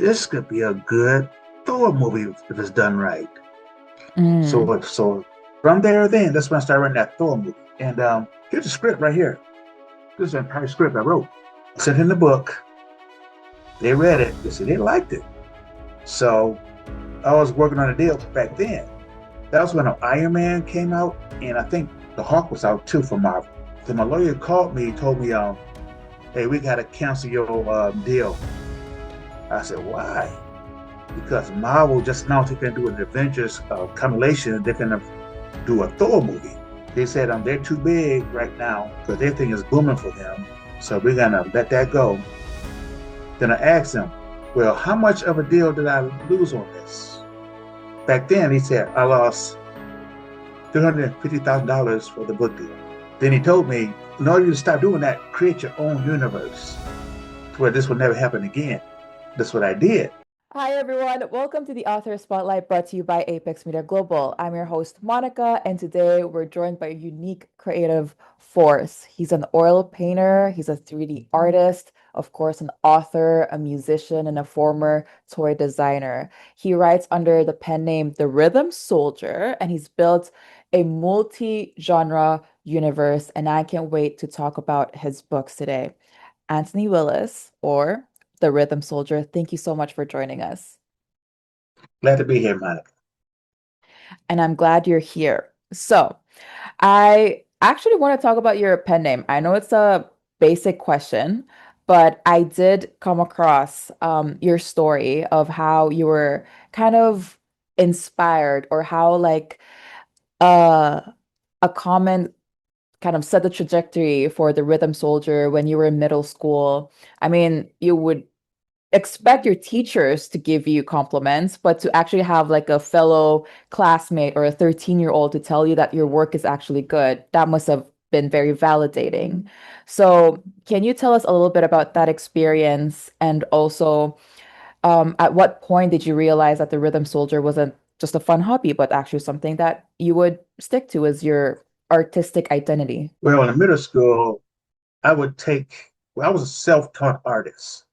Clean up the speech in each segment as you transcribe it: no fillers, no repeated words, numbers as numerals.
this could be a good Thor movie if it's done right. Mm. So from there, then that's when I started writing that Thor movie. And here's the script right here. This is the entire script I wrote. I sent in the book. They read it. They said they liked it. So I was working on a deal back then. That was when Iron Man came out, and I think the Hawk was out too for Marvel. Then my lawyer called me, told me, "Hey, we got to cancel your deal." I said, "Why?" Because Marvel just announced they're going to do an Avengers compilation. They're going to do a Thor movie. They said they're too big right now because everything is booming for them. So we're going to let that go. Then I asked them, "Well, how much of a deal did I lose on this?" Back then, he said, "I lost $350,000 for the book deal." Then he told me, "In order to stop doing that, create your own universe to where this will never happen again." That's what I did. Hi, everyone. Welcome to the Author Spotlight brought to you by Apex Media Global. I'm your host, Monica, and today we're joined by a unique creative force. He's an oil painter, he's a 3D artist, of course, an author, a musician, and a former toy designer. He writes under the pen name The Rhythm Soldier, and he's built a multi-genre universe, and I can't wait to talk about his books today. Anthony Willis, or the Rhythm Soldier, thank you so much for joining us. Glad to be here, Monica. And I'm glad you're here. So, I actually want to talk about your pen name. I know it's a basic question, but I did come across your story of how you were kind of inspired or how like uh, a comment kind of set the trajectory for the Rhythm Soldier when you were in middle school. I mean, you would expect your teachers to give you compliments, but to actually have like a fellow classmate or a 13-year-old to tell you that your work is actually good, that must have been very validating. So, can you tell us a little bit about that experience? And also, at what point did you realize that the Rhythm Soldier wasn't just a fun hobby, but actually something that you would stick to as your artistic identity? Well, in middle school, I would take, well, I was a self-taught artist.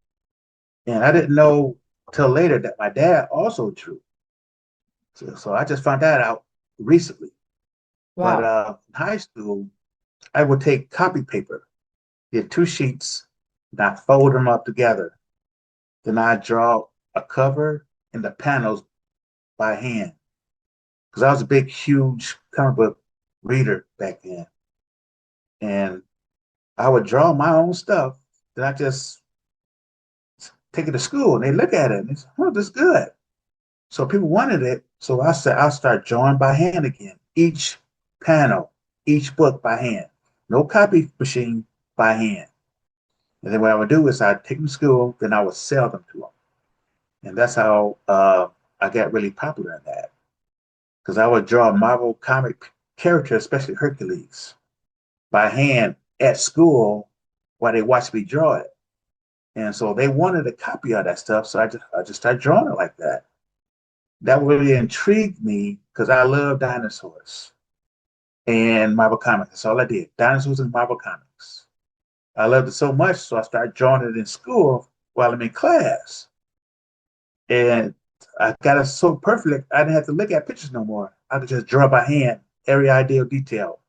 And I didn't know till later that my dad also drew. So I just found that out recently. But Wow. in high school, I would take copy paper, get two sheets, and I fold them up together. Then I draw a cover and the panels by hand. Because I was a big, huge comic book reader back then. And I would draw my own stuff. Then I just take it to school and they look at it and they say, "Oh, this is good." So people wanted it. So I said, I'll start drawing by hand again. Each panel, each book by hand. No copy machine, by hand. And then what I would do is I'd take them to school, then I would sell them to them. And that's how I got really popular in that. Because I would draw Marvel comic characters, especially Hercules, by hand at school while they watched me draw it. And so they wanted a copy of that stuff. So I just started drawing it like that. That really intrigued me because I love dinosaurs and Marvel Comics. That's all I did. Dinosaurs and Marvel Comics. I loved it so much, so I started drawing it in school while I'm in class. And I got it so perfect, I didn't have to look at pictures no more. I could just draw by hand every ideal detail.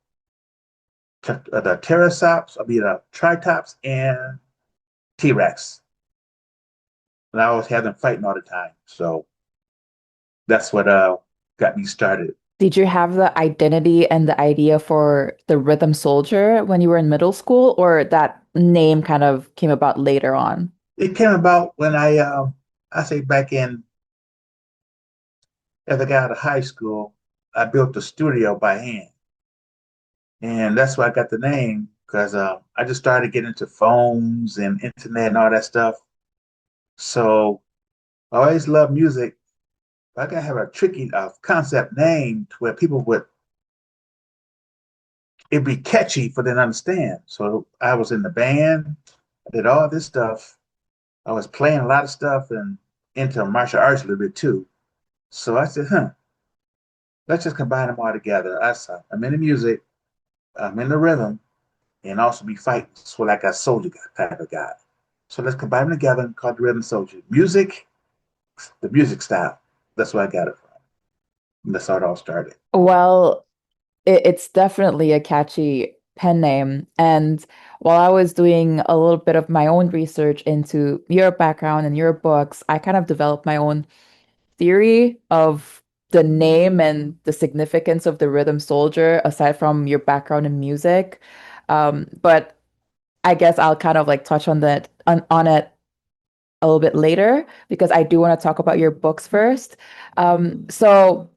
The pterosaurs, I mean, the tritops and T Rex. And I always had them fighting all the time. So that's what got me started. Did you have the identity and the idea for the Rhythm Soldier when you were in middle school, or that name kind of came about later on? It came about when I say back in as I got out of high school, I built a studio by hand, and that's why I got the name because I just started getting into phones and internet and all that stuff. So I always loved music. But I gotta have a tricky concept name to where people would it'd be catchy for them to understand. So I was in the band, I did all this stuff. I was playing a lot of stuff and into martial arts a little bit too. So I said, let's just combine them all together. I'm in the music, I'm in the rhythm, and also be fighting. So like a soldier type of guy. So let's combine them together and call it the Rhythm Soldier. Music the music style. That's where I got it from. And that's how it all started. Well, it's definitely a catchy pen name. And while I was doing a little bit of my own research into your background and your books, I kind of developed my own theory of the name and the significance of the Rhythm Soldier, aside from your background in music. But I guess I'll kind of like touch on on it a little bit later because I do want to talk about your books first. So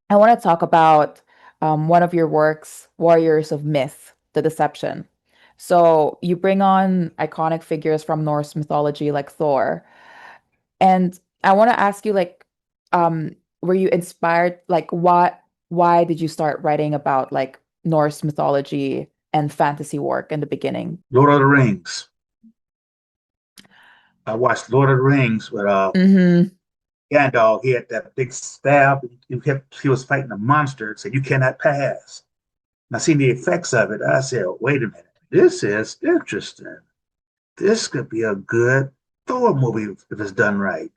I want to talk about one of your works, Warriors of Myth, The Deception. So you bring on iconic figures from Norse mythology like Thor. And I want to ask you, like, were you inspired? Like, why did you start writing about like Norse mythology and fantasy work in the beginning? Lord of the Rings. I watched Lord of the Rings with Mm-hmm. Gandalf. He had that big staff. He was fighting a monster. So you cannot pass. And I seen the effects of it. I said, wait a minute. This is interesting. This could be a good Thor movie if it's done right.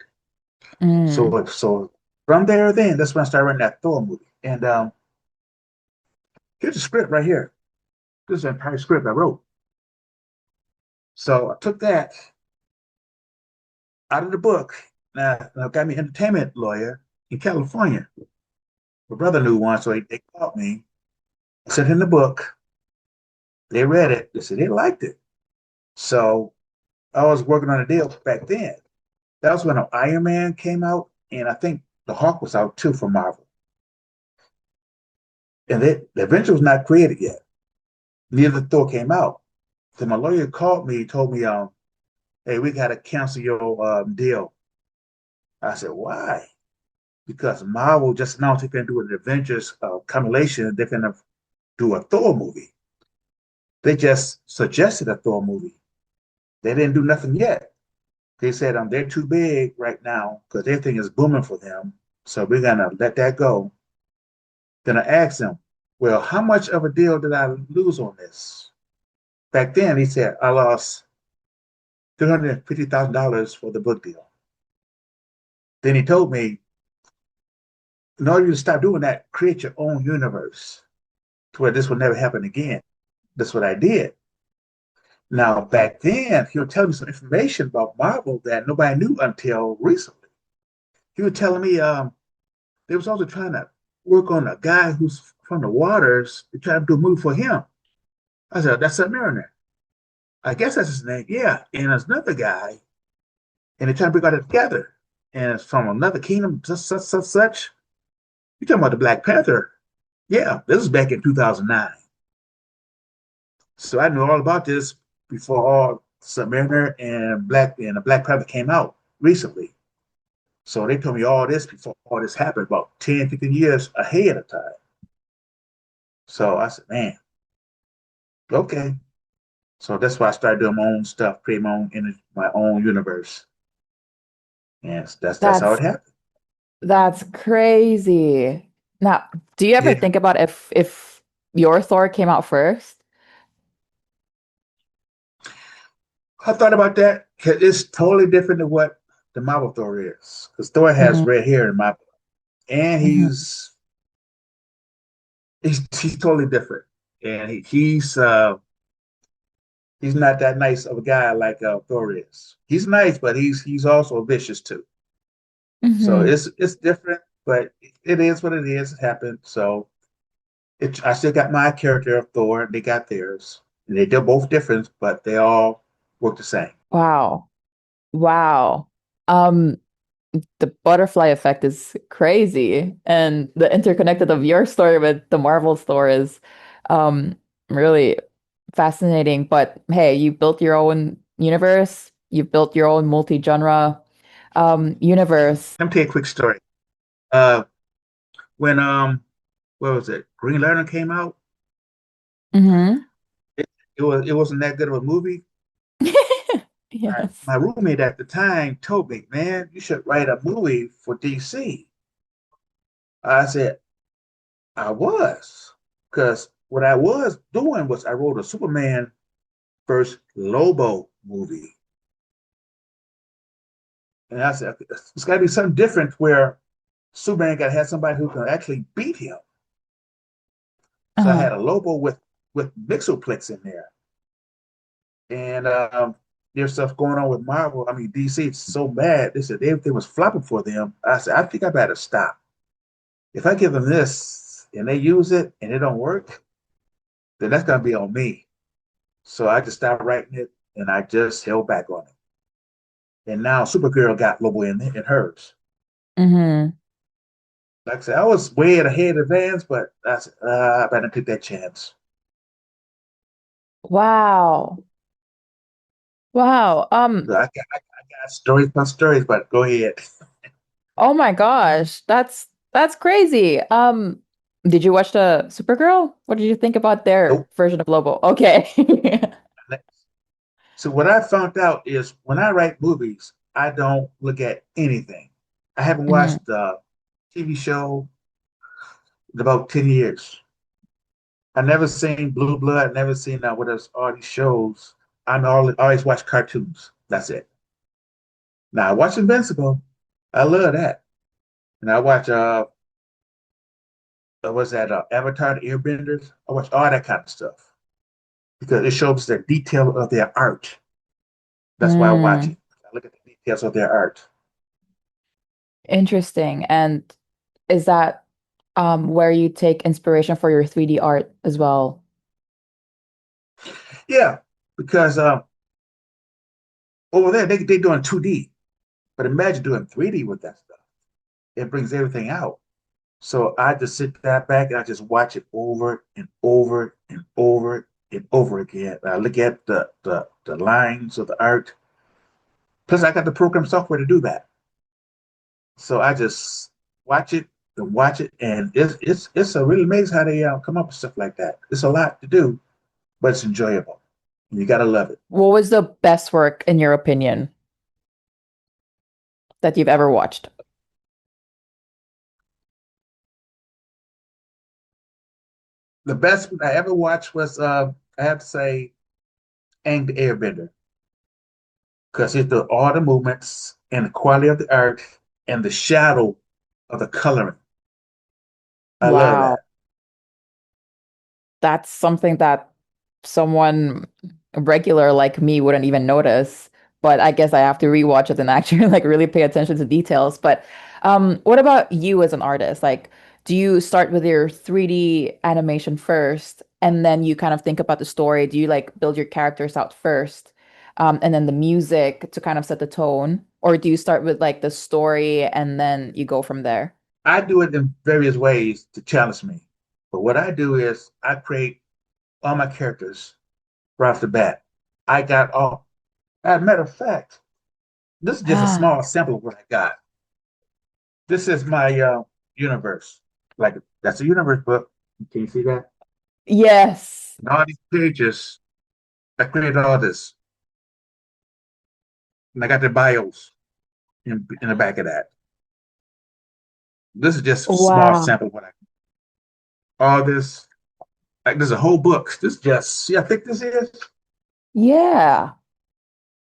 Mm. So from there, then that's when I started writing that Thor movie. And here's the script right here. This is the entire script I wrote. So I took that out of the book. Now I got me an entertainment lawyer in California. My brother knew one, so they called me. I sent him the book. They read it. They said they liked it. So I was working on a deal back then. That was when Iron Man came out, and I think the Hawk was out too for Marvel. And the Avenger was not created yet. Neither Thor came out. So my lawyer called me, told me, hey, we got to cancel your deal. I said, why? Because Marvel just announced they're going to do an Avengers compilation. They're going to do a Thor movie. They just suggested a Thor movie. They didn't do nothing yet. They said they're too big right now because everything is booming for them. So we're going to let that go. Then I asked him, well, how much of a deal did I lose on this? Back then, he said, I lost $350,000 for the book deal. Then he told me, in order to stop doing that, create your own universe to where this will never happen again. That's what I did. Now, back then, he was telling me some information about Marvel that nobody knew until recently. He was telling me they was also trying to work on a guy who's from the waters to try to do a movie for him. I said, that's a Mariner. I guess that's his name. Yeah. And there's another guy, and they're trying to bring it together. And it's from another kingdom, such. You're talking about the Black Panther. Yeah, this was back in 2009. So I knew all about this before all Submariner and the Black Panther came out recently. So they told me all this before all this happened, about 10, 15 years ahead of time. So I said, man, okay. So that's why I started doing my own stuff, create my own universe. And that's how That's it happened. that's crazy. Now, do you ever Yeah. think about if your Thor came out first? I thought about that. It's totally different than what the Marvel Thor is. Because Thor has Mm-hmm. red hair in my and Mm-hmm. he's totally different. And he's not that nice of a guy like Thor is. He's nice, but he's also vicious too. So Mm-hmm. it's different, but it is what it is. It happened. So I still got my character of Thor. They got theirs. And they're both different, but they all work the same. Wow. Wow. Um, the butterfly effect is crazy. And the interconnected of your story with the Marvel story is really fascinating. But hey, you built your own universe, you built your own multi-genre universe. Let me tell you a quick story. Uh, when what was it? Green Lantern came out. Hmm. It wasn't that good of a movie. Yes. My roommate at the time told me, "Man, you should write a movie for DC." I said, "I was," because what I was doing was I wrote a Superman first Lobo movie. And I said, it's got to be something different where Superman got to have somebody who can actually beat him. So I Uh-huh. had a Lobo with Mixoplex in there, and there's stuff going on with Marvel. I mean, DC is so bad. They said everything was flopping for them. I said, I think I better stop. If I give them this and they use it and it don't work, then that's gonna be on me. So I just stopped writing it and I just held back on it. And now Supergirl got Lobo in hers. Hmm. Like I said, I was way ahead of Vans, but I said, I better take that chance. Wow. Wow. I got stories plus stories, but go ahead. Oh my gosh. That's crazy. Did you watch the Supergirl? What did you think about their Nope. version of Lobo? Okay. So what I found out is when I write movies, I don't look at anything. I haven't Hmm. watched a TV show in about 10 years. I never seen Blue Blood, never seen what else, all these shows. Always watch cartoons. That's it. Now I watch Invincible. I love that. And I watch what's that Avatar the Airbenders? I watch all that kind of stuff because it shows the detail of their art. That's why I watch Mm, it. I look at the details of their art. interesting. And is that where you take inspiration for your 3D art as well? Yeah, because over there they doing 2D, but imagine doing 3D with that stuff. It brings everything out. So I just sit that back and I just watch it over and over and over and over again. I look at the lines of the art. Plus, I got the program software to do that. So I just watch it and watch it, and it's a really amazing how they come up with stuff like that. It's a lot to do, but it's enjoyable. You gotta love it. What was the best work, in your opinion, that you've ever watched? The best I ever watched was I have to say Aang the Airbender because it's all the movements and the quality of the art and the shadow of the coloring. I love Wow. that. That's something that someone regular like me wouldn't even notice. But I guess I have to rewatch it and actually like really pay attention to details. But what about you as an artist? Like, do you start with your 3D animation first and then you kind of think about the story? Do you like build your characters out first, and then the music to kind of set the tone? Or do you start with like the story and then you go from there? I do it in various ways to challenge me. But what I do is I create all my characters right off the bat. I got all, as a matter of fact, this is just a small sample of what I got. This is my universe. Like, that's a universe book. Can you see that? Yes. And all these pages, I created all this. And I got the bios in the back of that. This is just a small Wow. sample of what I all this. Like, there's a whole book. This just see how thick this is. Yeah.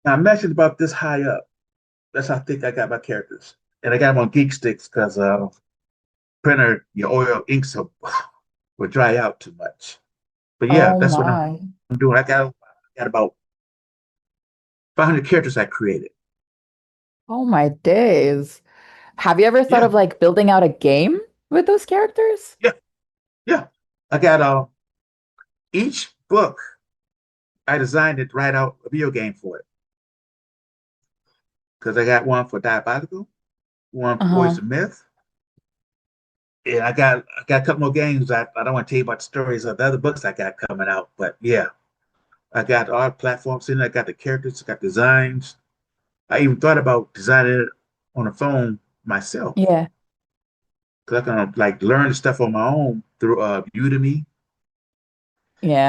Now I mentioned about this high up. That's how thick I got my characters, and I got them on geek sticks because printer your oil inks will dry out too much. But yeah, Oh that's what my. I'm doing. I got about 500 characters I created. Oh my days. Have you ever thought Yeah, of like building out a game with those characters? yeah, yeah. I got each book. I designed it right out a video game for it because I got one for Diabolical, one for Voice Uh-huh. of Myth, and I got a couple more games. I don't want to tell you about the stories of the other books I got coming out, but yeah, I got all the platforms in. I got the characters, I got designs. I even thought about designing it on the phone myself Yeah. because I can like learn stuff on my own through Udemy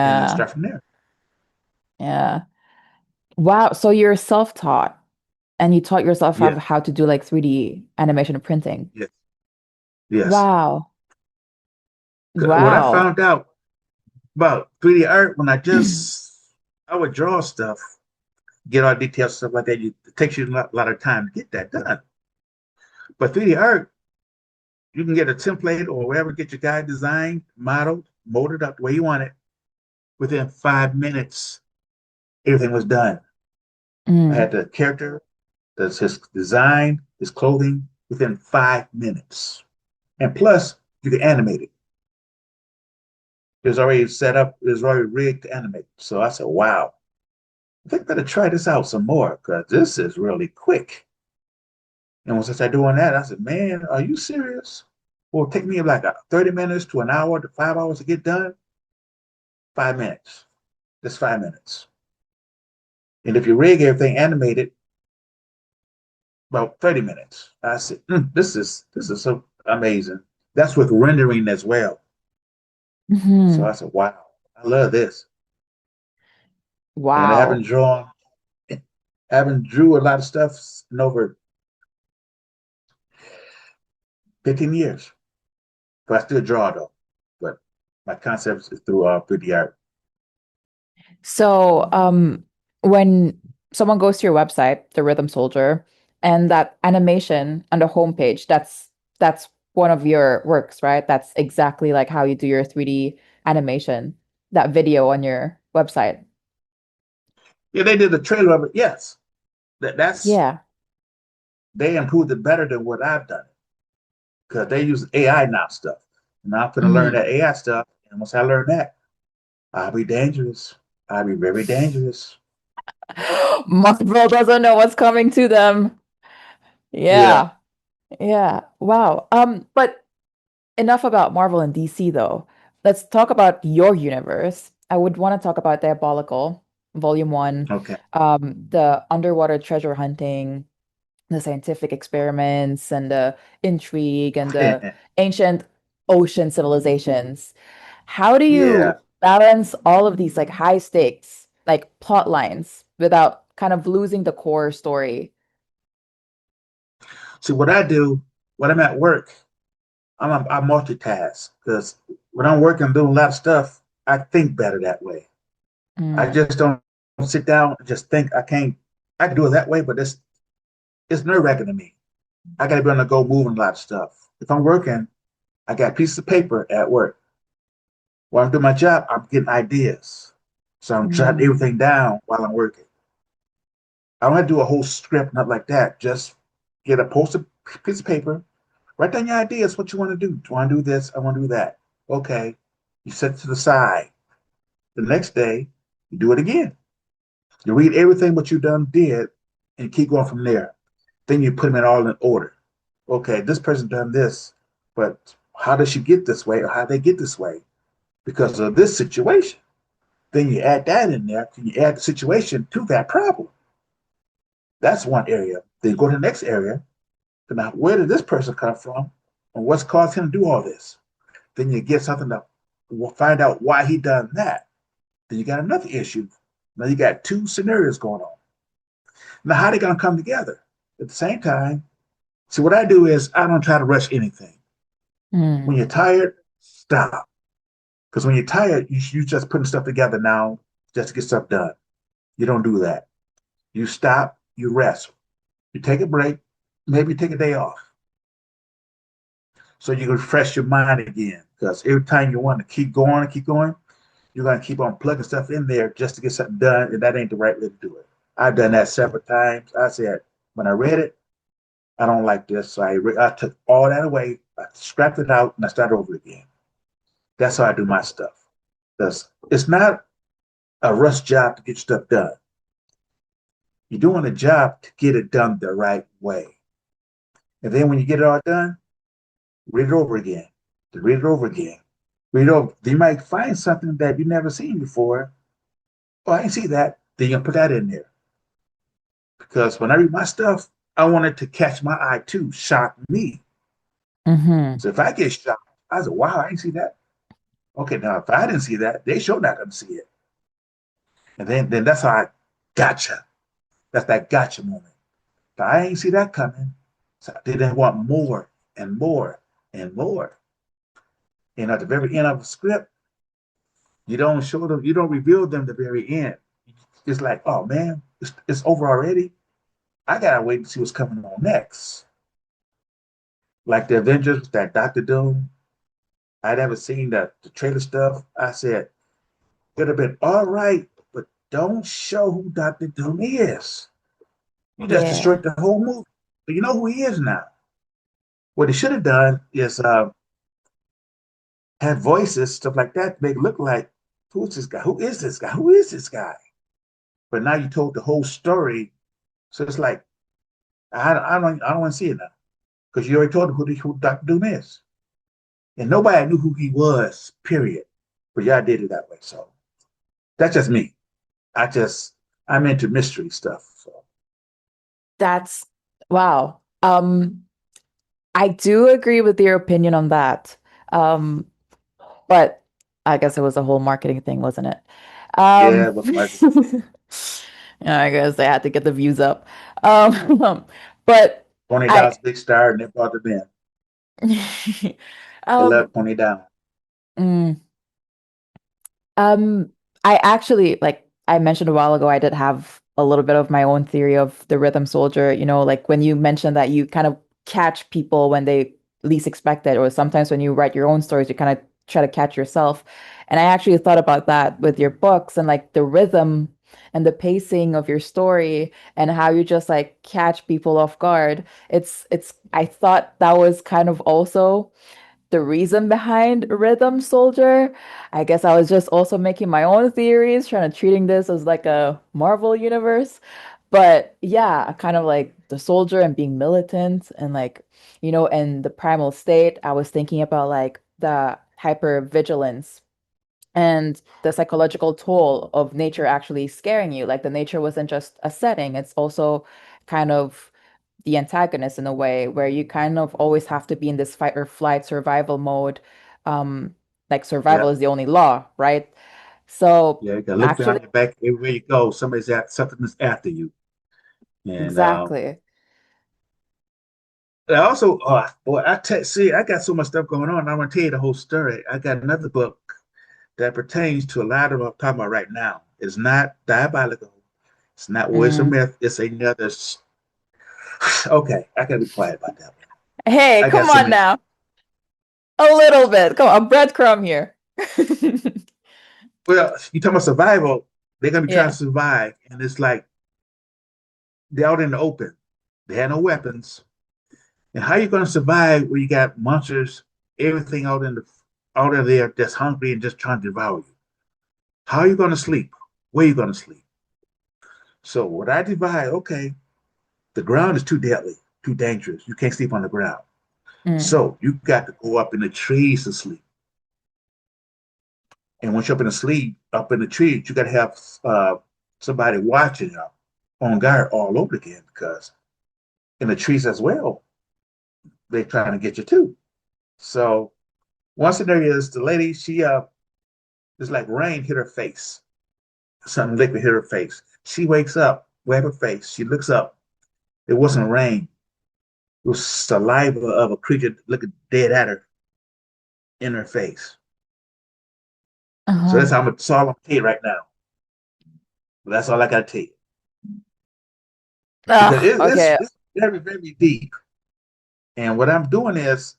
and then Yeah. start from there. Yeah. Wow. So you're self-taught and you taught yourself Yes, how to do like 3D animation and printing. yes, yes. Wow. 'Cause what I Wow. found out about 3D art when I would draw stuff, get all the details, stuff like that. It takes you a lot of time to get that done. But 3D art, you can get a template or whatever, get your guy designed, modeled, molded up the way you want it. Within 5 minutes, everything was done. I Mm. had the character, that's his design, his clothing within 5 minutes. And plus, you can animate it. It was already set up, it was already rigged to animate. So I said, wow, I think I better try this out some more because this is really quick. And once I started doing that, I said, man, are you serious? Well, it take me like 30 minutes to an hour to 5 hours to get done. 5 minutes. Just 5 minutes. And if you rig everything animated, about 30 minutes. I said, this is so amazing. That's with rendering as well. So Hmm. I said, wow, I love this. And when I Wow. haven't drawn, haven't drew a lot of stuff in over 15 years. But I still draw though. But my concepts is through 3D art. So, when someone goes to your website, the Rhythm Soldier, and that animation on the homepage, that's one of your works, right? That's exactly like how you do your 3D animation, that video on your website. Yeah, they did the trailer of it. Yes, that's Yeah. they improved it better than what I've done because they use AI now stuff. And I'm going to learn Mhm. that AI stuff. And once I learn that, I'll be dangerous. I'll be very dangerous. Marvel doesn't know what's coming to them. Yeah. Yeah. Yeah. Wow. But enough about Marvel and DC though. Let's talk about your universe. I would want to talk about Diabolical, Volume 1, Okay. the underwater treasure hunting, the scientific experiments, and the intrigue, and the ancient ocean civilizations. How do Yeah. you balance all of these like high stakes, like plot lines without kind of losing the core story? See, what I do when I'm at work, I multitask because when I'm working, I'm doing a lot of stuff. I think better that way. I Mm, just don't sit down and just think. I can't. I can do it that way, but it's nerve wracking to me. I got to be on the go, moving a lot of stuff. If I'm working, I got pieces of paper at work. While I'm doing my job, I'm getting ideas, so I'm jotting mm, everything down while I'm working. I don't have to do a whole script, not like that. Just get a post-it piece of paper, write down your ideas, what you want to do. Do you want to do this? I want to do that. Okay. You set it to the side. The next day, you do it again. You read everything what you done did and keep going from there. Then you put them in all in order. Okay, this person done this, but how does she get this way or how they get this way? Because of this situation. Then you add that in there. Then you add the situation to that problem. That's one area. Then you go to the next area. Now, where did this person come from? And what's caused him to do all this? Then you get something to find out why he done that. Then you got another issue. Now you got two scenarios going on. Now, how are they going to come together? At the same time, see, what I do is I don't try to rush anything. When mm, you're tired, stop. Because when you're tired, you just putting stuff together now just to get stuff done. You don't do that. You stop, you rest. You take a break, maybe take a day off. So you can refresh your mind again. Because every time you want to keep going, you're going to keep on plugging stuff in there just to get something done. And that ain't the right way to do it. I've done that several times. I said, when I read it, I don't like this. So I took all that away, I scrapped it out, and I started over again. That's how I do my stuff. Because it's not a rush job to get stuff done. You're doing a job to get it done the right way. And then when you get it all done, read it over again. Read it over again. Read it over. You might find something that you never seen before. Oh, I didn't see that. Then you can put that in there. Because when I read my stuff, I want it to catch my eye too, shock me. mhm. So if I get shocked, I say, wow, I didn't see that. Okay, now if I didn't see that, they sure not gonna see it. And then that's how I gotcha. That's that gotcha moment. But I ain't see that coming. So they didn't want more and more and more. And at the very end of the script, you don't show them, you don't reveal them the very end. it's like, oh man, it's over already. I gotta wait and see what's coming on next. Like the Avengers, that Doctor Doom. I never seen the trailer stuff. I said it'd have been all right, but don't show who Doctor Doom is. You just Yeah. destroyed the whole movie. But you know who he is now. What they should have done is have voices, stuff like that, to make it look like who's this guy? Who is this guy? Who is this guy? But now you told the whole story, so it's like I don't want to see it now because you already told them who Doctor Doom is, and nobody knew who he was. Period. But y'all did it that way, so that's just me. I just I'm into mystery stuff. So That's wow. I do agree with your opinion on that. Um, but I guess it was a whole marketing thing, wasn't it? yeah, Um, it was marketing. yeah, I guess they had to get the views up. But Tony I, Down's big star, and they brought them in. They um, love Tony Down. mm, Um, I actually, like I mentioned a while ago, I did have a little bit of my own theory of the rhythm soldier. You know, like when you mentioned that you kind of catch people when they least expect it, or sometimes when you write your own stories, you kind of try to catch yourself. And I actually thought about that with your books and like the rhythm and the pacing of your story and how you just like catch people off guard. I thought that was kind of also the reason behind Rhythm Soldier. I guess I was just also making my own theories, trying to treating this as like a Marvel universe. But yeah, kind of like the soldier and being militant and like, in the primal state, I was thinking about like the hyper vigilance and the psychological toll of nature actually scaring you. Like the nature wasn't just a setting, it's also kind of the antagonist in a way where you kind of always have to be in this fight or flight survival mode. Um, like survival Yeah, is the only law, right? So yeah. You gotta look actually, behind your back everywhere you go. Something is after you. And exactly. I also, boy, see, I got so much stuff going on. I want to tell you the whole story. I got another book that pertains to a lot of what I'm talking about right now. It's not diabolical. It's not words of Mm. myth. It's another. Okay, I gotta be quiet about that one. Hey, I got come so on many. now. A little bit. Come on, a breadcrumb here. Well, you talking about survival? They're gonna be trying to Yeah. survive, and it's like they're out in the open. They have no weapons, and how you gonna survive when you got monsters, everything out of there that's hungry and just trying to devour you? How are you gonna sleep? Where are you gonna sleep? So what I divide, okay, the ground is too deadly, too dangerous. You can't sleep on the ground. Mm. So you got to go up in the trees to sleep. And once you're up in the trees, you got to have somebody watching you on guard all over again because in the trees as well, they're trying to get you too. So one scenario is the lady, she it's like rain hit her face. Something liquid hit her face. She wakes up, wave her face. She looks up. It wasn't rain. It was saliva of a creature looking dead at her in her face. So Uh-huh. that's all I'm tell you right now. That's all I got to tell you because Oh, okay. it's very very deep. And what I'm doing is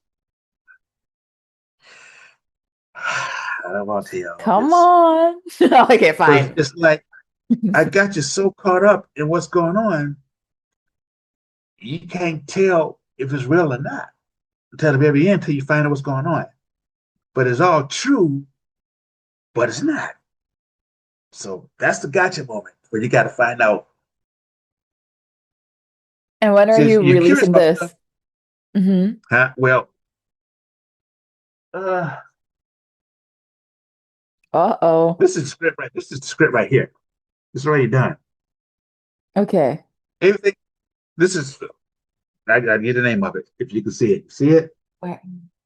I don't want to tell you all Come this on. Okay, because fine. it's like I got you so caught up in what's going on, you can't tell if it's real or not until the very end, until you find out what's going on. But it's all true, but it's not. So that's the gotcha moment where you got to find out. And when are Since you you're curious releasing about stuff, this? Hmm. huh? Well, uh, Uh-oh. this is the script right. This is the script right here. It's already done. Okay. Everything. This is. I need the name of it. If you can see it, see it. Where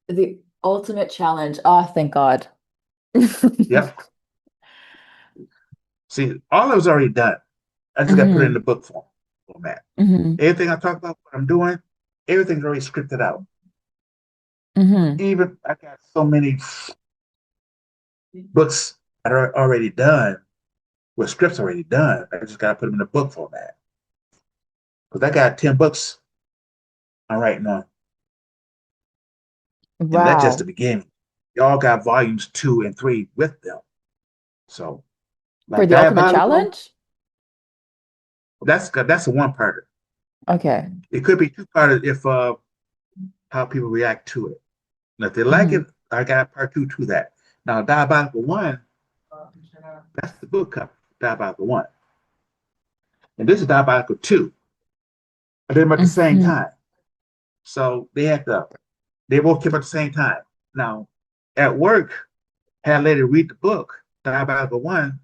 the ultimate challenge. Oh, thank God. Yep. See, all of it's already done. I just got to put it in Hmm. the book format. Hmm. Everything I talk about, what I'm doing, everything's already scripted out. Hmm. Even I got so many books that are already done. with scripts already done. I just gotta put them in the book format. Because I got 10 books I'm writing on, and that's just the Wow. beginning. Y'all got volumes 2 and 3 with them. So For like the ultimate Diabolical, challenge? that's a one parter. Okay. It could be two parter if how people react to it. And if they like Mm-hmm. it, I got part two to that. Now Diabolical one, that's the book cover, Diabolical one. And this is Diabolical two. And they're at the same Mm-hmm. time. So they both came at the same time. Now, at work, had a lady read the book, Diabolical one.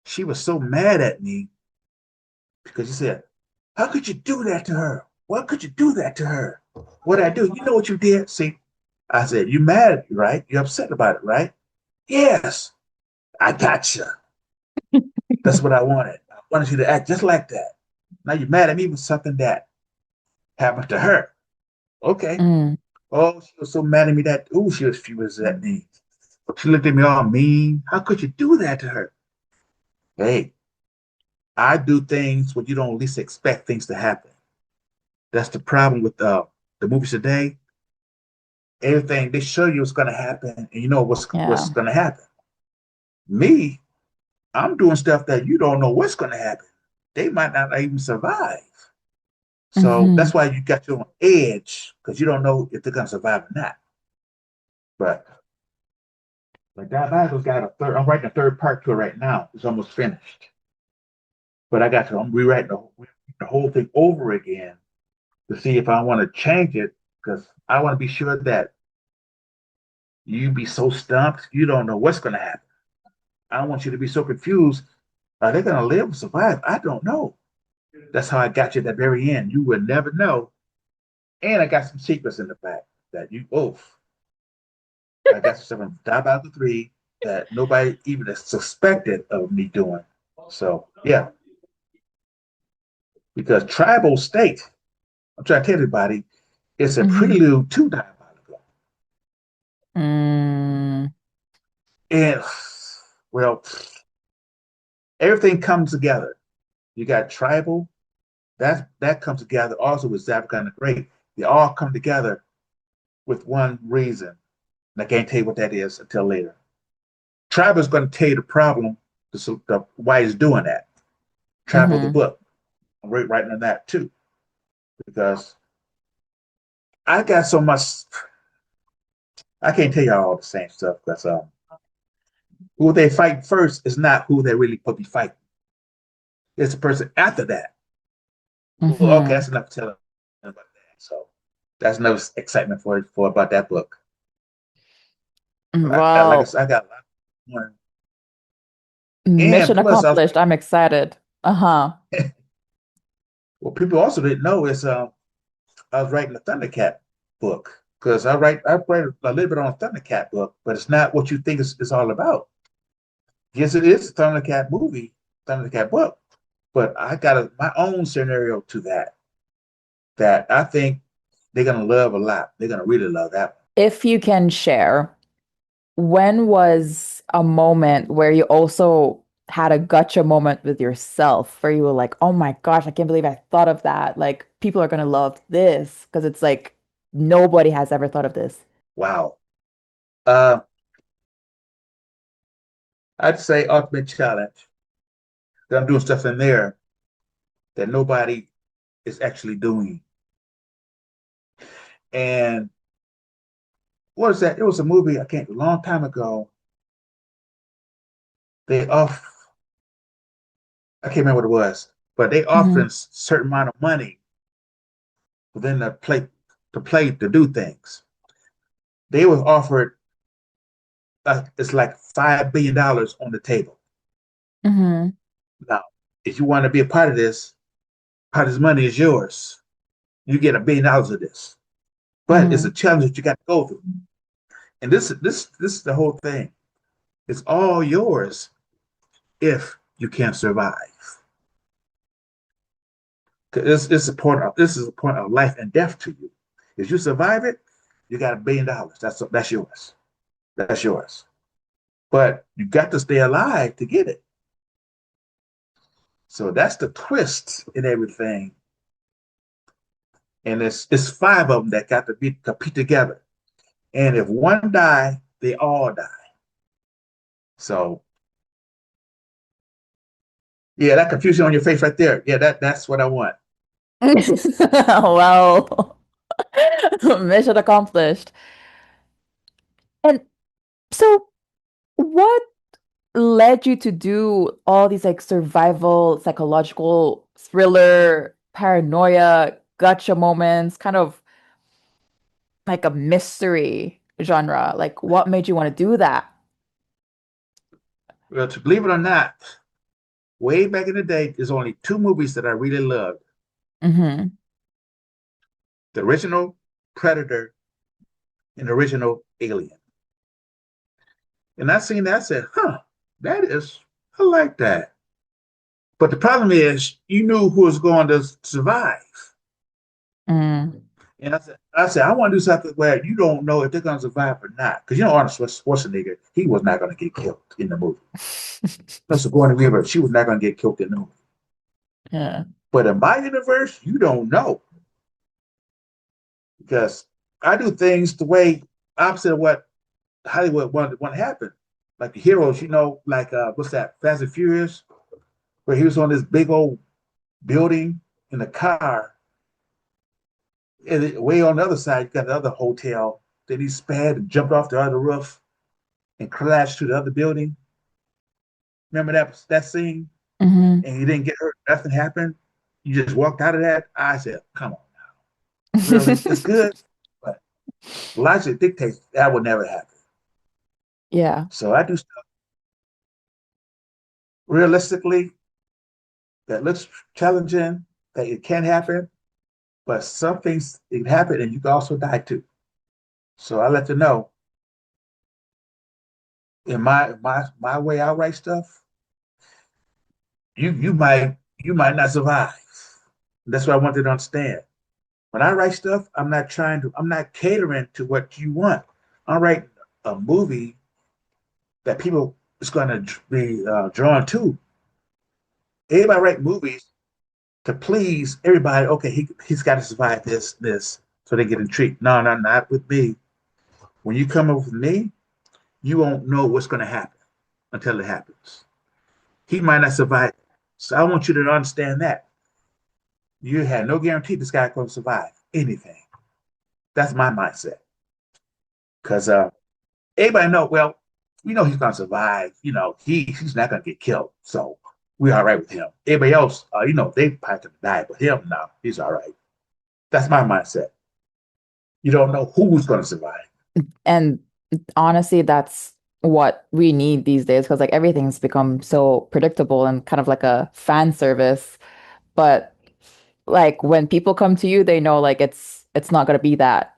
She was so mad at me because she said, how could you do that to her? Why could you do that to her? What did I do? You know what you did? See, I said, you mad at me, right? You're upset about it, right? Yes, I gotcha. That's what I wanted. I wanted you to act just like that. Now you're mad at me with something that happened to her. Okay. Mm. Oh, she was so mad at me that, oh, she was furious at me. She looked at me all mean. How could you do that to her? Hey, I do things when you don't least expect things to happen. That's the problem with the movies today. Everything they show you is going to happen, and you know what's Yeah. going to happen. Me, I'm doing stuff that you don't know what's going to happen. They might not even survive. So Mm-hmm. that's why you got your own edge because you don't know if they're going to survive or not. But like that Bible's got a third. I'm writing a third part to it right now. It's almost finished. But I'm rewriting the whole thing over again to see if I want to change it because I want to be sure that you be so stumped you don't know what's going to happen. I don't want you to be so confused. Are they going to live or survive? I don't know. That's how I got you at the very end. You would never know. And I got some secrets in the back that you both. I got some stuff in Diabolical 3 that nobody even suspected of me doing. So, yeah, because Tribal State, I'm trying to tell everybody, it's a Mm-hmm. prelude to Diabolical. Mm. And, well, everything comes together. You got Tribal, that comes together also with Zabukan the Great. They all come together with one reason. And I can't tell you what that is until later. Tribal is going to tell you the problem, why he's doing that. Tribal the Mm-hmm. book. I'm writing on that too because I got so much. I can't tell you all the same stuff because who they fight first is not who they really put be fighting. It's the person after that. Well, okay, Mm-hmm. that's enough to tell them about that. So that's no excitement for about that book. Like I Well, said, I got a lot more. And mission plus, accomplished. I'm excited. Uh-huh. what people also didn't know is I was writing a Thundercat book because I write a little bit on a Thundercat book, but it's not what you think it's all about. Yes, it is a Thundercat movie, Thundercat book, but I got my own scenario to that I think they're gonna love a lot. They're gonna really love that If you can share, when was a moment where you also had a gotcha moment with yourself where you were like, oh my gosh, I can't believe I thought of that. Like, people are gonna love this because it's like nobody has ever thought of this. one. Wow. Uh, I'd say Ultimate Challenge. I'm doing stuff in there that nobody is actually doing. And what is that? It was a movie I can't a long time ago. They off I can't remember what it was, but they Hmm. offered a certain amount of money within the play to do things. They were offered it's like $5 billion on the table. Hmm. Now, if you want to be a part of this money is yours. You get $1 billion of this, but it's a Hmm. challenge that you got to go through. And this is the whole thing. It's all yours if you can survive. This is a point of life and death to you. If you survive it, you got $1 billion. That's yours. That's yours. But you got to stay alive to get it. So that's the twist in everything. And it's five of them that got to be compete together. And if one die, they all die. So yeah, that confusion on your face right there. Yeah, that's what I want. Well, mission accomplished. And so, what led you to do all these like survival, psychological, thriller, paranoia, gotcha moments, kind of like a mystery genre? Like, what made you want to do that? Well, to believe it or not, way back in the day, there's only two movies that I really loved. Hmm. The original Predator and the original Alien. And I seen that, I said, huh, that is, I like that. But the problem is, you knew who was going to survive. Mm. And I want to do something where you don't know if they're going to survive or not. Because you know, Arnold Schwarzenegger, he was not going to get killed in the movie. No, Sigourney Weaver, she was not going to get killed in the movie. Yeah. But in my universe, you don't know. Because I do things the way opposite of what Hollywood want to happen. Like the heroes, like what's that? Fast and Furious, where he was on this big old building in a car, and way on the other side, you got the other hotel. Then he sped and jumped off the other roof and crashed to the other building. Remember that scene? Hmm. And he didn't get hurt. Nothing happened. You just walked out of that. I said, "Come on, really? It's good, but logic dictates that would never happen." Yeah. So I do stuff realistically that looks challenging, that it can happen, but some things it can happen and you can also die too. So I let you know in my way I write stuff, you might not survive. That's what I want you to understand. When I write stuff, I'm not catering to what you want. I'm writing a movie that people is going to be drawn to. Everybody write movies to please everybody. Okay, he's got to survive this, so they get intrigued. No, no, not with me. When you come up with me, you won't know what's going to happen until it happens. He might not survive. So I want you to understand that. You have no guarantee this guy going to survive anything. That's my mindset. Because everybody know, well, we know he's going to survive. He's not going to get killed. So we're all right with him. Everybody else, they probably could die, but him, no, he's all right. That's my mindset. You don't know who's going to survive. And honestly, that's what we need these days because like everything's become so predictable and kind of like a fan service. But like when people come to you, they know like it's not gonna be that.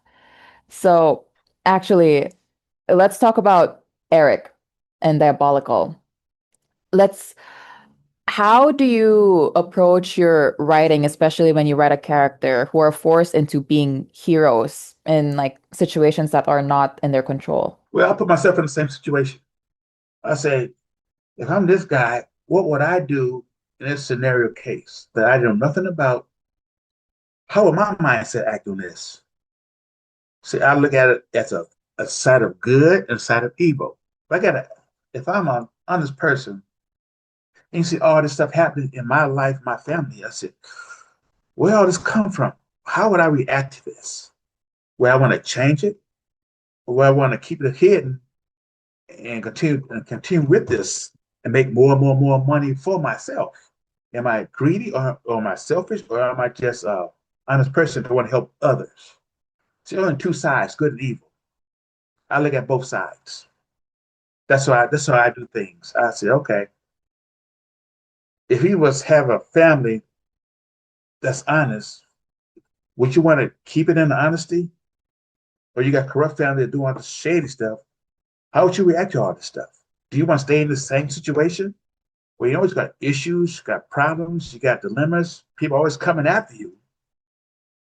So actually, let's talk about Eric and Diabolical. Let's How do you approach your writing, especially when you write a character who are forced into being heroes in like situations that are not in their control? Well, I put myself in the same situation. I say, if I'm this guy, what would I do in this scenario case that I know nothing about? How would my mindset act on this? See, I look at it as a side of good and a side of evil. If I'm an honest person and you see all this stuff happening in my life, my family, I said, where all this come from? How would I react to this? Where I want to change it, or where I want to keep it hidden and continue with this and make more and more and more money for myself? Am I greedy or am I selfish or am I just a honest person that want to help others? See, only two sides, good and evil. I look at both sides. That's how I do things. I say, okay, if he was have a family that's honest, would you want to keep it in the honesty? Or you got corrupt family that do all this shady stuff? How would you react to all this stuff? Do you want to stay in the same situation where you always got issues, you got problems, you got dilemmas, people always coming after you?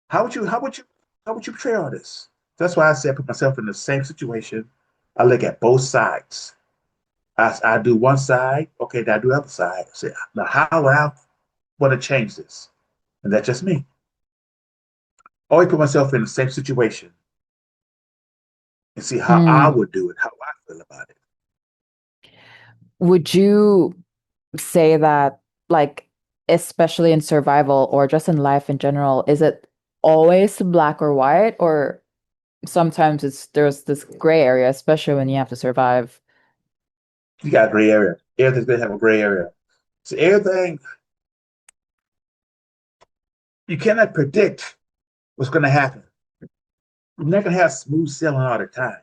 How would you portray all this? That's why I said put myself in the same situation. I look at both sides. I do one side, okay, then I do the other side. I say, now how would I want to change this. And that's just me. Always put myself in the same situation and see how I Mm. would do it, how I feel about it. Would you say that, like, especially in survival or just in life in general, is it always black or white, or sometimes there's this gray area, especially when you have to survive? You got a gray area. Everything's gonna have a gray area. So everything you cannot predict what's gonna happen. You're not gonna have smooth sailing all the time.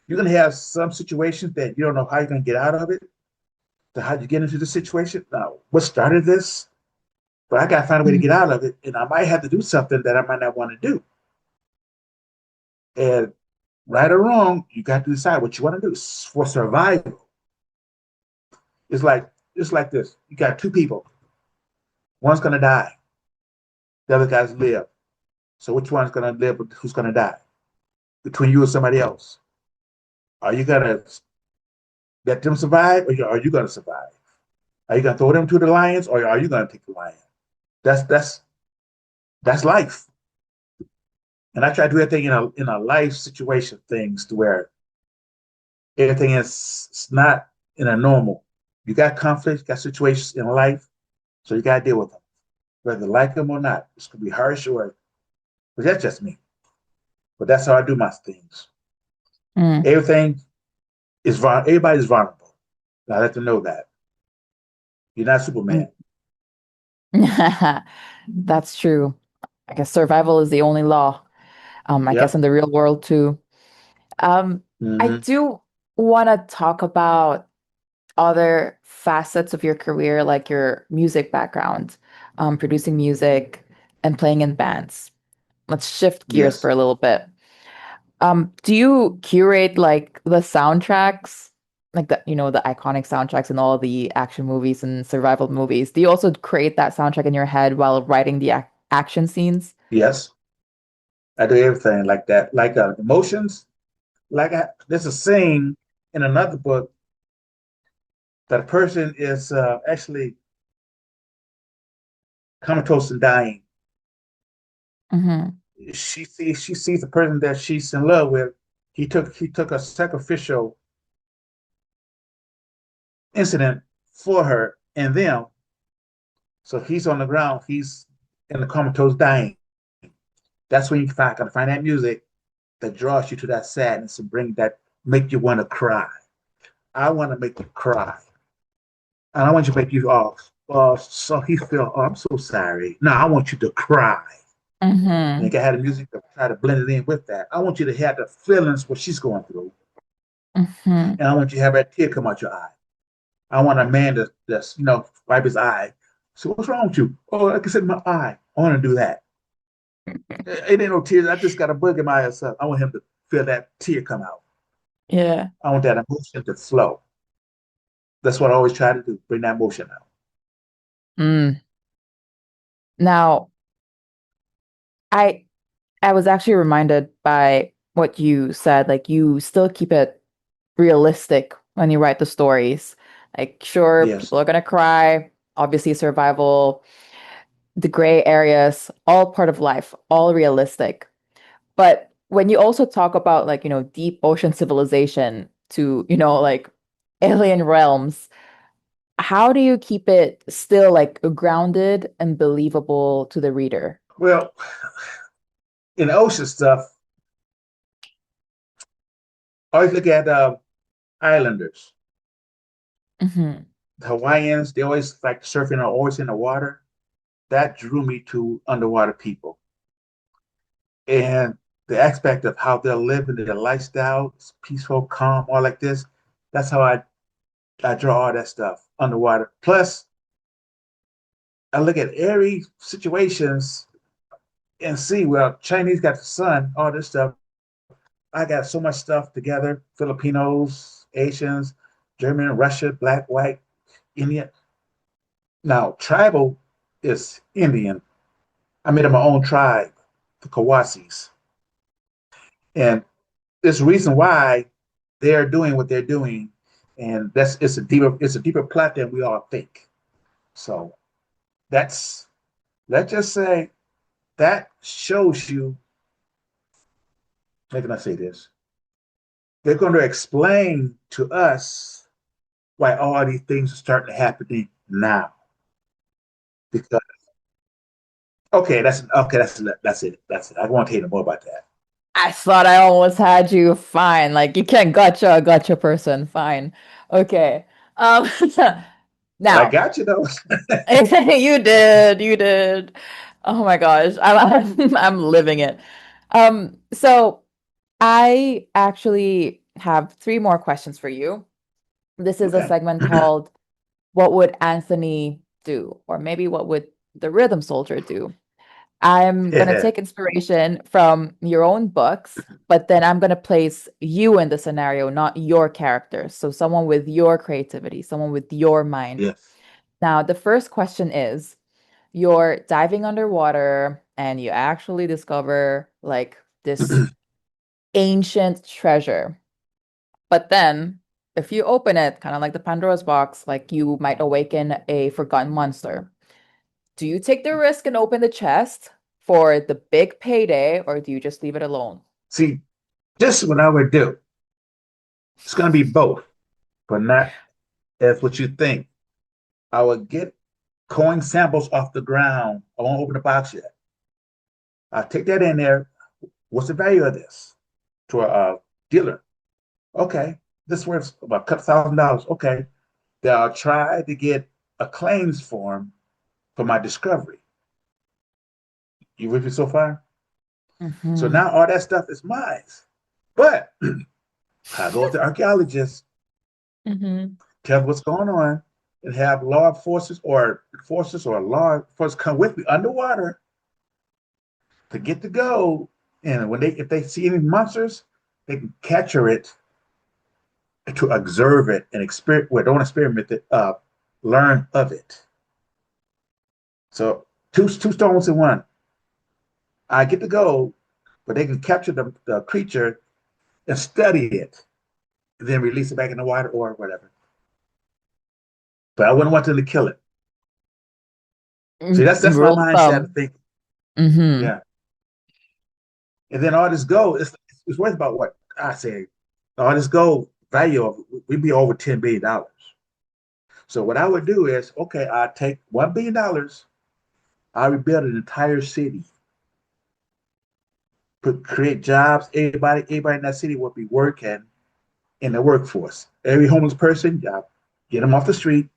You're gonna have some situations that you don't know how you're gonna get out of it. So how you get into the situation. Now, what started this? But I gotta find a way to get Mm. out of it. And I might have to do something that I might not want to do. And right or wrong, you got to decide what you want to do for survival. It's like this. You got two people. One's gonna die. The other guy's live. So which one's gonna live? Who's gonna die? Between you and somebody else. Are you gonna let them survive, or are you gonna survive? Are you gonna throw them to the lions, or are you gonna take the lion? That's that's that's life. And I try to do everything in a life situation things to where everything is it's not in a normal. You got conflicts, got situations in life, so you got to deal with them, whether you like them or not. It's gonna be harsh, or but that's just me. But that's how I do my things. Mm. Everything is everybody's vulnerable. And I let them know that you're not Superman. That's true. I guess survival is the only law. I guess Yep. in the real world too. Um, I Mm-hmm. do want to talk about other facets of your career, like your music background, producing music and playing in bands. Let's shift gears for Yes. a little bit. Do you curate like the soundtracks, like the iconic soundtracks in all the action movies and survival movies? Do you also create that soundtrack in your head while writing the ac action scenes? Yes. I do everything like that. Like emotions. There's a scene in another book that a person is actually comatose and dying. Hmm. She sees the person that she's in love with. He took a sacrificial incident for her and them. So he's on the ground. He's in the comatose dying. That's when you gotta find that music that draws you to that sadness and make you want to cry. I want to make you cry. And I want you to make you so he feel, oh, I'm so sorry. No, I want you to cry. And you Hmm. can have the music to try to blend it in with that. I want you to have the feelings what she's going through. Hmm. And I want you to have that tear come out your eye. I want a man that's wipe his eye. So what's wrong with you? Oh, I can see my eye. I want to do that. It ain't no tears. I just got a bug in my eye or something. I want him to feel that tear come out. Yeah. I want that emotion to flow. That's what I always try to do, bring that emotion out. Mm. Now, I I was actually reminded by what you said, like you still keep it realistic when you write the stories. Like, sure, Yes. people are gonna cry, obviously survival, the gray areas, all part of life, all realistic. But when you also talk about like, deep ocean civilization to, like alien realms, how do you keep it still like grounded and believable to the reader? Well, in the ocean stuff, I always look at islanders. Hmm. The Hawaiians, they always like surfing are always in the water. That drew me to underwater people. And the aspect of how they're living, their lifestyle, it's peaceful, calm, all like this. That's how I draw all that stuff underwater. Plus, I look at every situations and see, well, Chinese got the sun, all this stuff. I got so much stuff together, Filipinos, Asians, German, Russia, black, white, Indian. Now, tribal is Indian. I made my own tribe, the Kawasis. And there's a reason why they're doing what they're doing. And it's a deeper plot than we all think. So That's, let's just say that shows you, how can I say this? They're going to explain to us why all these things are starting to happen now. Because okay, that's it. That's it. I won't tell you no more about that. I thought I almost had you. Fine. Like you can't gotcha a gotcha person. Fine. Okay. Um But I now got you though. you did. You did. Oh my gosh. I'm living it. So I actually have three more questions for you. This is a Okay. segment called What Would Anthony Do? Or maybe what would the Rhythm Soldier do? I'm going to Yeah. take inspiration from your own books, but then I'm going to place you in the scenario, not your character. So someone with your creativity, someone with your mind. Yes. Now, the first question is you're diving underwater and you actually discover like this ancient treasure. But then if you open it, kind of like the Pandora's box, like you might awaken a forgotten monster. Do you take the risk and open the chest for the big payday, or do you just leave it alone? See, this is what I would do. It's going to be both, but not as what you think. I would get coin samples off the ground. I won't open the box yet. I'll take that in there. What's the value of this to a dealer? Okay, this is worth about a couple $1,000. Okay, then I'll try to get a claims form for my discovery. You with me so far? So Hmm. now all that stuff is mine. But I go to archaeologists, Hmm. tell them what's going on, and have law forces or law enforcement come with me underwater to get the gold. And when they if they see any monsters, they can capture it to observe it and experiment. Well, don't experiment it. Learn of it. So two stones in one. I get the gold, but they can capture the creature and study it, and then release it back in the water or whatever. But I wouldn't want them to kill it. See, that's my Rule of mindset of thumb. thinking. Hmm. Yeah. And then all this gold, it's worth about what I say. All this gold value of we'd be over $10 billion. So what I would do is, okay, I take $1 billion, I rebuild an entire city, create jobs. Everybody in that city will be working in the workforce. Every homeless person, get them off the street,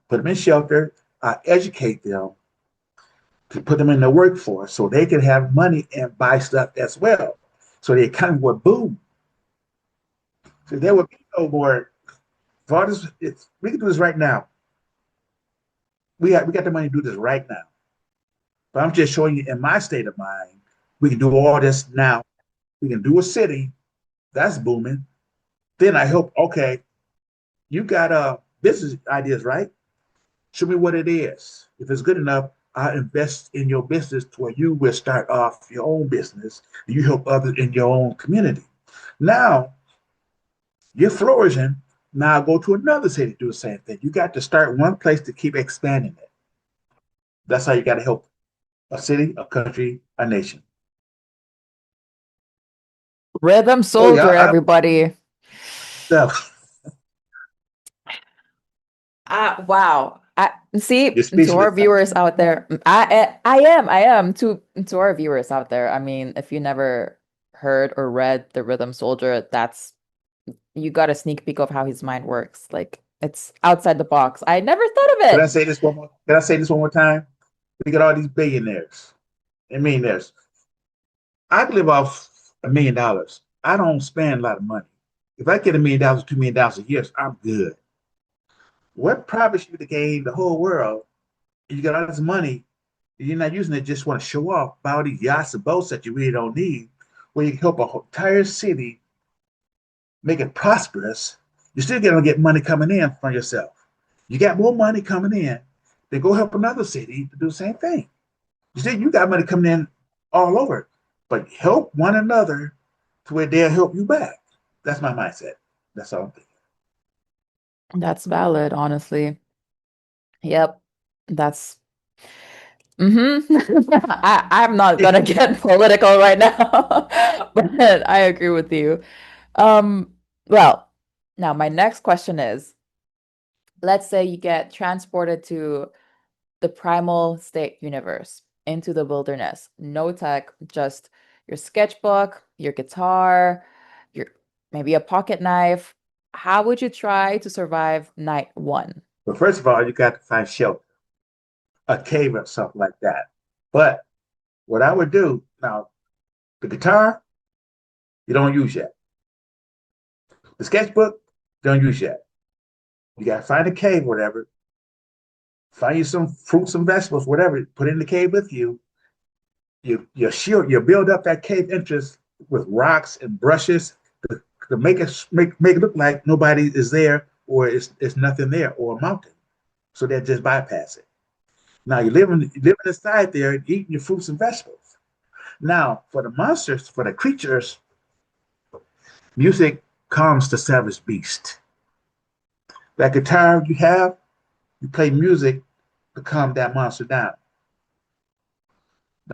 put them in shelter, educate them to put them in the workforce so they can have money and buy stuff as well. So the economy would boom. So there would be no more fraud. We can do this right now. We got the money to do this right now. But I'm just showing you in my state of mind, we can do all this now. We can do a city that's booming. Then I hope, okay, you got business ideas, right? Show me what it is. If it's good enough, I invest in your business to where you will start off your own business and you help others in your own community. Now you're flourishing. Now go to another city to do the same thing. You got to start one place to keep expanding it. That's how you got to help a city, a country, a nation. Rhythm Oh yeah, Soldier, everybody. Wow. I you're see to our speechless. Huh? viewers out there. I am to our viewers out there. I mean, if you never heard or read The Rhythm Soldier, that's you got a sneak peek of how his mind works. Like it's outside the box. I never thought of Can I it. say this one more? Can I say this one more time? We got all these billionaires and millionaires. I can live off $1 million. I don't spend a lot of money. If I get $1 million, $2 million a year, I'm good. What profits you to gain the whole world? You got all this money, and you're not using it. Just want to show off, buy all these yachts and boats that you really don't need. Where you can help a entire city make it prosperous. You're still gonna get money coming in from yourself. You got more money coming in. Then go help another city to do the same thing. You got money coming in all over, but help one another to where they'll help you back. That's my mindset. That's all I'm thinking. That's valid, honestly. Yep. That's I'm not gonna get political right now, but I agree with you. Um, well, now my next question is, let's say you get transported to the primal state universe into the wilderness. No tech, just your sketchbook, your guitar, your maybe a pocket knife. How would you try to survive night one? But first of all, you got to find shelter, a cave or something like that. But what I would do now, the guitar, you don't use yet. The sketchbook, don't use yet. You got to find a cave, whatever. Find you some fruits and vegetables, whatever. Put it in the cave with you. You shield, you build up that cave entrance with rocks and brushes to make it look like nobody is there or it's nothing there or a mountain. So they just bypass it. Now you living inside there and eating your fruits and vegetables. Now for the monsters, for the creatures, music calms the savage beast. That guitar you have, you play music to calm that monster down.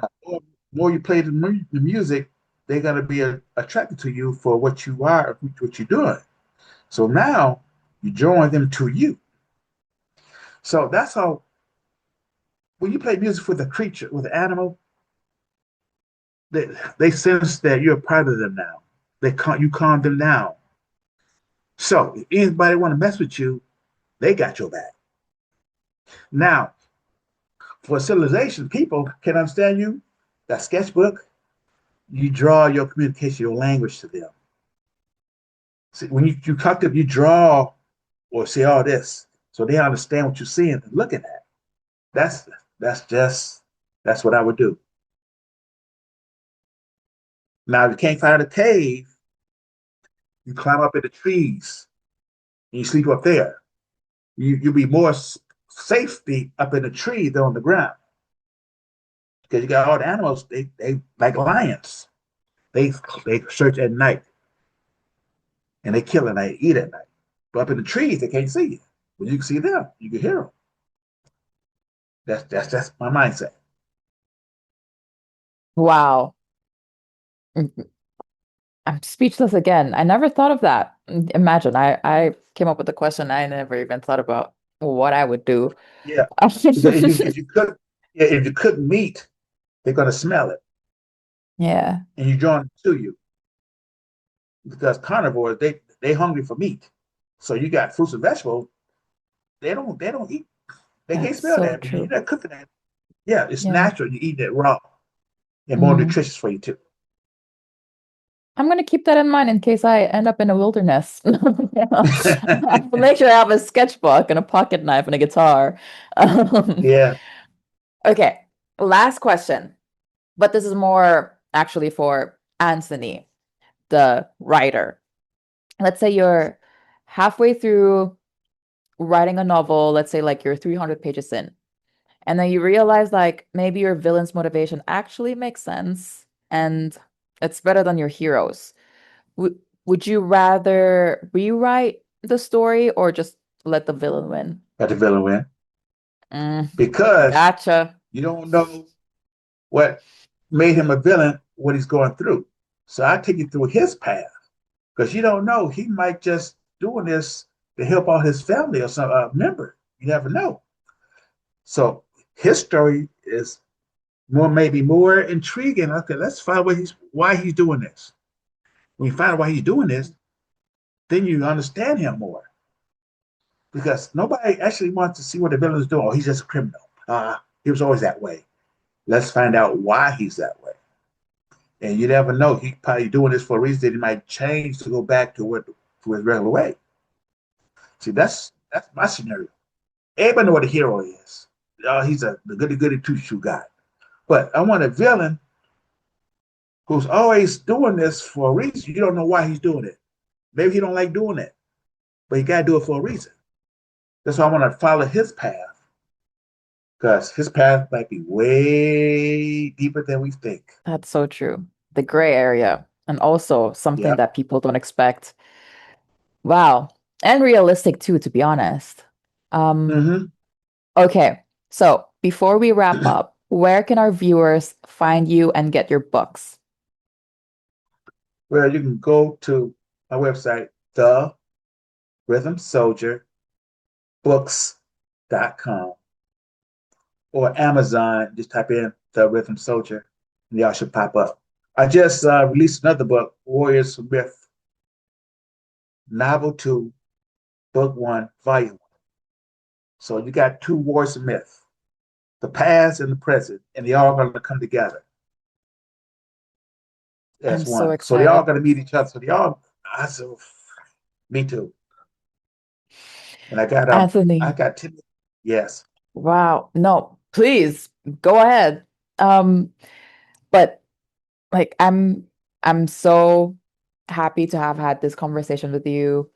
Now, the more you play the music, they're gonna be attracted to you for what you are, what you're doing. So now you join them to you. So that's how when you play music with a creature, with an animal, they, they sense that you're a part of them now. You calm them down. So if anybody want to mess with you, they got your back. Now, for civilization, people can understand you. That sketchbook, you draw your communication, your language to them. See, when you talk to them, you draw or say all this, so they understand what you're seeing and looking at. That's that's just that's what I would do. Now, if you can't find a cave, you climb up in the trees and you sleep up there. You'll be more safety up in the tree than on the ground because you got all the animals. They like lions. They they search at night and they kill at night, eat at night. But up in the trees, they can't see you. But you can see them. You can hear them. That's my mindset. Wow. I'm speechless again. I never thought of that. Imagine, I came up with a question I never even thought about what I would do. Yeah, because if you cook meat, they're gonna smell it, Yeah, and you draw them to you because carnivores they hungry for meat. So you got fruits and vegetables. They don't eat. They can't that's smell so that. But you're true. not cooking that. Yeah, it's Yeah. natural. You eat it raw and more Mm. nutritious for you too. I'm gonna keep that in mind in case I end up in a wilderness. I'll make sure I have a sketchbook and a pocket knife and a guitar. Um, Yeah, okay, last question, but this is more actually for Anthony, the writer. Let's say you're halfway through writing a novel, let's say like you're 300 pages in, and then you realize like maybe your villain's motivation actually makes sense and it's better than your hero's. Would you rather rewrite the story or just let the villain win? got the villain win Mm, because gotcha. you don't know what made him a villain, what he's going through. So I take you through his path because you don't know. He might just doing this to help out his family or some member. You never know. So his story is maybe more intriguing. Okay, let's find why he's doing this. When you find out why he's doing this, then you understand him more. Because nobody actually wants to see what the villain is doing. Oh, he's just a criminal. He was always that way. Let's find out why he's that way. And you never know. He probably doing this for a reason that he might change to go back to his regular way. See, that's my scenario. Everybody know what a hero is. He's the goody two shoe guy. But I want a villain who's always doing this for a reason. You don't know why he's doing it. Maybe he don't like doing it, but he got to do it for a reason. That's why I want to follow his path because his path might be way deeper than we think. That's so true. The gray area, and also something Yep. that people don't expect. Wow. And realistic too, to be honest. Um, Mm-hmm. okay. So, before we wrap up, where can our viewers find you and get your books? Well, you can go to my website, the Rhythm Soldier books.com or Amazon. Just type in the Rhythm Soldier and y'all should pop up. I just released another book, Warriors of Myth, Novel 2, Book 1, Volume 1. So you got two Warriors of Myth, the past and the present, and they all going to come together I'm as so one. So they all excited. going to meet each other. So they all, I said, me too. And I Anthony, got 10, yes, wow. No, please go ahead. Um, but like I'm so happy to have had this conversation with you.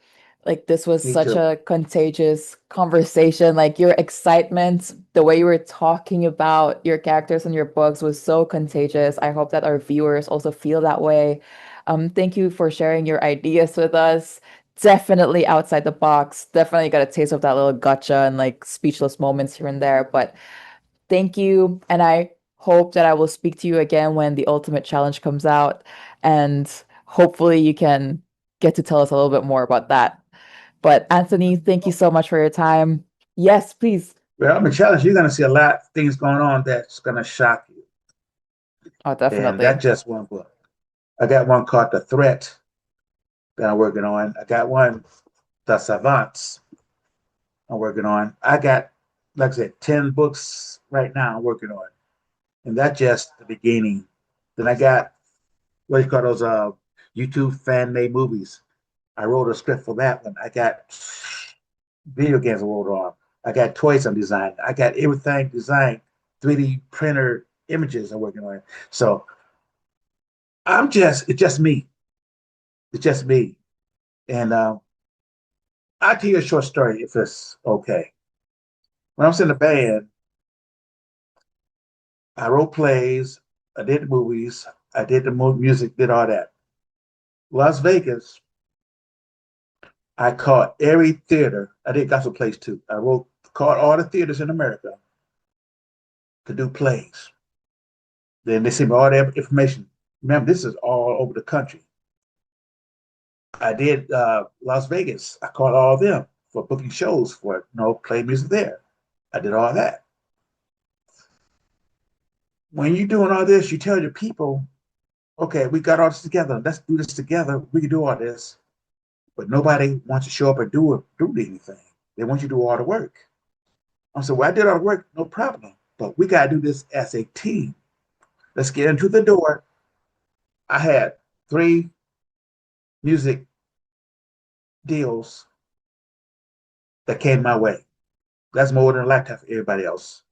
Like this was me such too. a contagious conversation. Like your excitement, the way you were talking about your characters and your books was so contagious. I hope that our viewers also feel that way. Thank you for sharing your ideas with us. Definitely outside the box. Definitely got a taste of that little gotcha and like speechless moments here and there. But thank you. And I hope that I will speak to you again when the Ultimate Challenge comes out. And hopefully you can get to tell us a little bit more about that. But Anthony, thank you so much for your time. Yes, please. Well, I'm a challenge. You're going to see a lot of things going on that's going to shock you. Oh, And definitely. that's just one book. I got one called The Threat that I'm working on. I got one, The Savants, I'm working on. I got, like I said, 10 books right now I'm working on. And that's just the beginning. Then I got, what do you call those YouTube fan made movies? I wrote a script for that one. I got video games I wrote on. I got toys I'm designing. I got everything designed, 3D printer images I'm working on. So it's just me. It's just me. And I'll tell you a short story if it's okay. When I was in the band, I wrote plays, I did movies, I did the music, did all that. Las Vegas, I caught every theater. I did gospel plays too. Caught all the theaters in America to do plays. Then they sent me all that information. Remember, this is all over the country. I did Las Vegas. I caught all of them for booking shows for play music there. I did all that. When you're doing all this, you tell your people, okay, we got all this together. Let's do this together. We can do all this. But nobody wants to show up and do anything. They want you to do all the work. I said, well, I did all the work, no problem. But we got to do this as a team. Let's get into the door. I had 3 music deals that came my way. That's more than a lifetime for everybody else.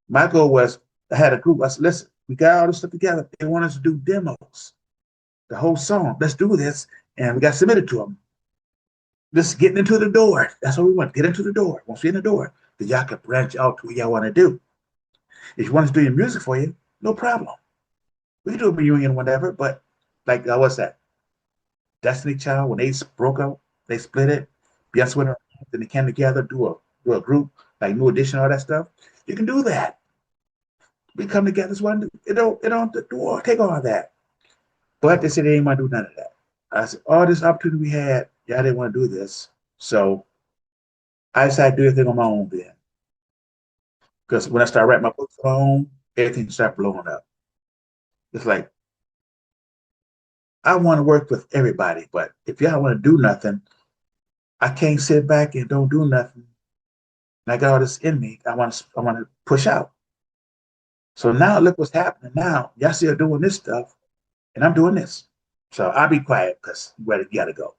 My goal was I had a group. I said, listen, we got all this stuff together. They want us to do demos, the whole song. Let's do this. And we got submitted to them. Just getting into the door. That's what we want. Get into the door. Once we're in the door, then y'all can branch out to what y'all want to do. If you want us to do your music for you, no problem. We can do a reunion, whatever. But like, what's that? Destiny Child, when they broke up, they split it. Beyonce went around, then they came together, do a group, like New Edition, all that stuff. You can do that. We come together as one. It don't do take all that. But they said they didn't want to do none of that. I said, all this opportunity we had, y'all didn't want to do this. So I decided to do everything on my own then. Because when I started writing my books on my own, everything started blowing up. It's like, I want to work with everybody, but if y'all want to do nothing, I can't sit back and don't do nothing. And I got all this in me. I want to push out. So now look what's happening now. Y'all still doing this stuff, and I'm doing this. So I'll be quiet because where you gotta go.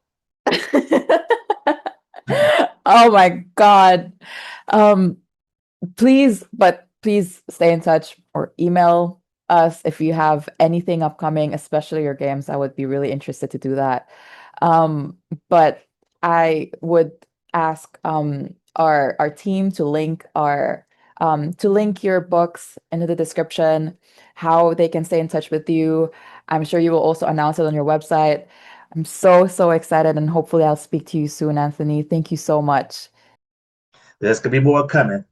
Oh my God. Um, please stay in touch or email us if you have anything upcoming, especially your games. I would be really interested to do that. But I would ask our team to link your books into the description, how they can stay in touch with you. I'm sure you will also announce it on your website. I'm so excited and hopefully I'll speak to you soon, Anthony. Thank you so much. There's gonna be more coming.